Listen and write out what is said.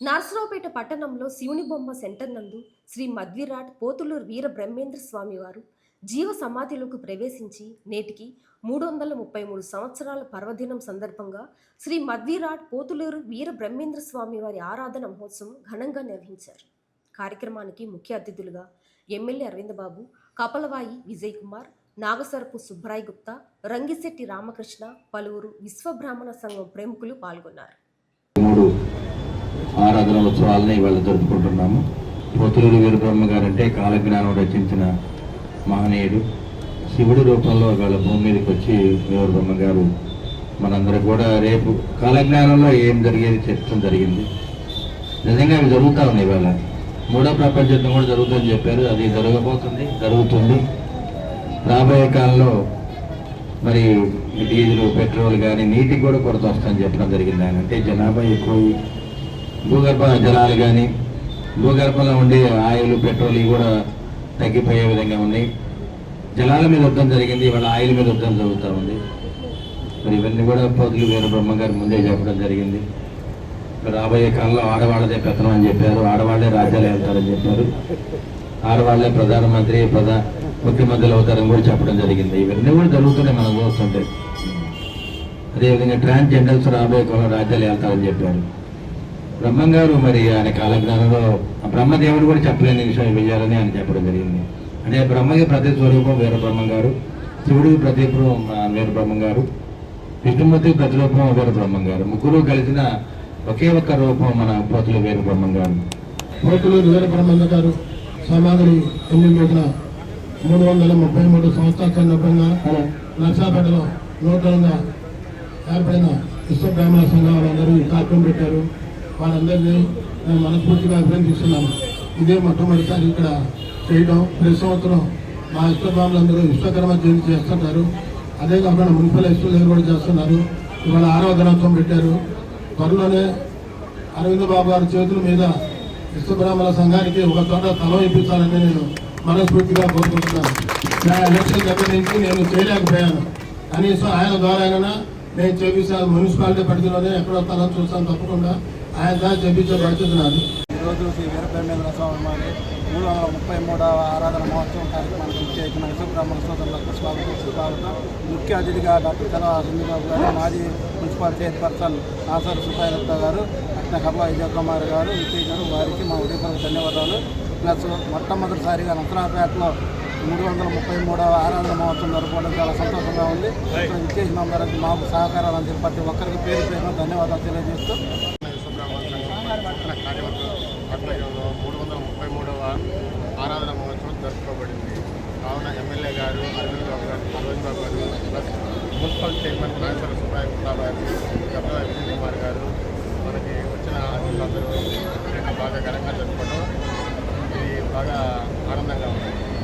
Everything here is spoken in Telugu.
నర్సరావుపేట పట్టణంలో శివుని బొమ్మ సెంటర్ నందు శ్రీ మధ్విరాట్ పోతులూరు వీర బ్రహ్మేంద్ర స్వామి వారు జీవ సమాధిలోకి ప్రవేశించి నేటికి 333 సంవత్సరాల పర్వదినం సందర్భంగా శ్రీ మధ్విరాట్ పోతులూరు వీర బ్రహ్మేంద్ర స్వామి వారి ఆరాధన మహోత్సవం ఘనంగా నిర్వహించారు. కార్యక్రమానికి ముఖ్య అతిథులుగా ఎమ్మెల్యే అరవింద్ బాబు, కపలవాయి విజయ్ కుమార్, నాగసరపు సుబ్బరాయ్ గుప్తా, రంగిశెట్టి రామకృష్ణ, పలువురు విశ్వబ్రాహ్మణ సంఘం ప్రముఖులు పాల్గొన్నారు. ఆరాధన ఉత్సవాలని ఇవాళ జరుపుకుంటున్నాము. పోతులూరు వీరబ్రహ్మ గారు అంటే కాలజ్ఞానం రచించిన మహనీయుడు. శివుడి రూపంలో వాళ్ళ భూమి మీదకి వచ్చి వీరబ్రహ్మ గారు మనందరూ కూడా రేపు కాలజ్ఞానంలో ఏం జరిగేది చెప్పడం జరిగింది. నిజంగా అవి జరుగుతూ ఉన్నాయి. ఇవాళ మూడో ప్రపంచ యుద్ధం కూడా జరుగుతుందని చెప్పారు. అది జరగబోతుంది, జరుగుతుంది. రాబోయే కాలంలో మరి డీజిల్, పెట్రోల్ కానీ నీటికి కూడా కొరత వస్తుందని చెప్పడం జరిగింది. ఆయన అంటే జనాభా ఎక్కువ, భూగర్భ జలాలు కానీ భూగర్భంలో ఉండే ఆయిల్, పెట్రోల్ ఇవి కూడా తగ్గిపోయే విధంగా ఉన్నాయి. జలాల మీద యుద్ధం జరిగింది, ఇవాళ ఆయిల్ మీద యుద్ధం జరుగుతూ ఉంది. మరి ఇవన్నీ కూడా పోతులూరు వీరబ్రహ్మ గారు ముందే చెప్పడం జరిగింది. రాబోయే కాలంలో ఆడవాళ్ళదే పెత్తనం అని చెప్పారు, ఆడవాళ్లే రాజ్యాలు వెళ్తారని చెప్పారు, ఆడవాళ్లే ప్రధానమంత్రి ముఖ్యమంత్రులు అవుతారని కూడా చెప్పడం జరిగింది. ఇవన్నీ కూడా జరుగుతున్నాయి మనం చూస్తుంటే. అదేవిధంగా ట్రాన్స్జెండర్స్ రాబోయే కాలంలో రాజ్యాలు వెళ్తారని చెప్పారు. బ్రహ్మం గారు మరి ఆయన కాలజ్ఞానంలో బ్రహ్మదేవుడు కూడా చెప్పలేని విషయం వెయ్యాలని ఆయన చెప్పడం జరిగింది. అంటే బ్రహ్మకి ప్రతి స్వరూపం వీరబ్రహ్మం గారు, శివుడికి ప్రతిరూపం వీరబ్రహ్మం గారు, విష్ణుమూర్తికి ప్రతిరూపం వీరబ్రహ్మం గారు. ముగ్గురు కలిసిన ఒకే ఒక్క రూపం మన పోతులూరు వీరబ్రహ్మం గారు. పోతులూరు వీరబ్రహ్మం గారు సమాధిని ఎన్నికల 333 సంవత్సరాల సందర్భంగా నర్సాపేటలో నూతనంగా ఏర్పడిన విశ్వబ్రాహ్మణ సంఘం వాళ్ళందరూ ఈ కార్యక్రమం పెట్టారు. వాళ్ళందరినీ నేను మనస్ఫూర్తిగా అభినందిస్తున్నాను. ఇదే మొట్టమొదటిసారి ఇక్కడ చేయడం. ప్రతి సంవత్సరం మా విశ్వబ్రాహ్మణులందరూ విశ్వకర్మ జయంతి చేస్తున్నారు. అదే కాకుండా మున్సిపల్ ఎస్టులు కూడా చేస్తున్నారు. ఇవాళ 6వ దినోత్సవం పెట్టారు. త్వరలోనే అరవింద్ బాబు గారి చేతుల మీద విశ్వబ్రాహ్మణ సంఘానికి ఒక చోట స్థలం ఇప్పించాలని నేను మనస్ఫూర్తిగా కోరుకుంటున్నాను. నా ఎలక్షన్ దగ్గర నుంచి నేను చేయలేకపోయాను. కనీసం ఆయన ద్వారా అయినా నేను చేపించాను. మున్సిపాలిటీ పరిధిలోనే ఎక్కడో స్థలం చూస్తాను, తప్పకుండా ఆయన దాన్ని చేపించే బాధ్యత నాది. ఈరోజు శ్రీ వీర బ్రహ్మేంద్ర స్వామి వారి 333వ ఆరాధన మహోత్సవం కార్యక్రమానికి ఇచ్చేసిన విశ్వబ్రాహ్మణ సోదరులకు స్వాగతం. ముఖ్య అతిథిగా డాక్టర్ చలవా సుందరబాబు గారు, మాజీ మున్సిపల్ చైర్పర్సన్ నాసర్ సుబ్బరాయ్ గుప్తా గారు, అట్న కపల విజయ్ కుమార్ గారు ఇచ్చేసారు. వారికి మా ఉదయపూర్వక ధన్యవాదాలు. ప్లస్ మొట్టమొదటిసారిగా నర్సరావుపేటలో 333వ ఆరాధన మహోత్సవం జరుపుకోవడం చాలా సంతోషంగా ఉంది. ఇచ్చేసిన అందరికి మాకు సహకారాలు అందిన ప్రతి ఒక్కరికి పేరు పేరున ధన్యవాదాలు తెలియజేస్తూ 333వ ఆరాధన మహోత్సవం జరుపుకోబడింది. కావున ఎమ్మెల్యే గారు అరవింద్ బాబు గారు, plus municipal chairman Nagasara Subbarai Gupta గారు, కపల విజయ్ కుమార్ గారు, మనకి వచ్చిన అతిథులందరూ బాగా ఘనంగా జరుపుకోవడం ఇది బాగా ఆనందంగా ఉంది.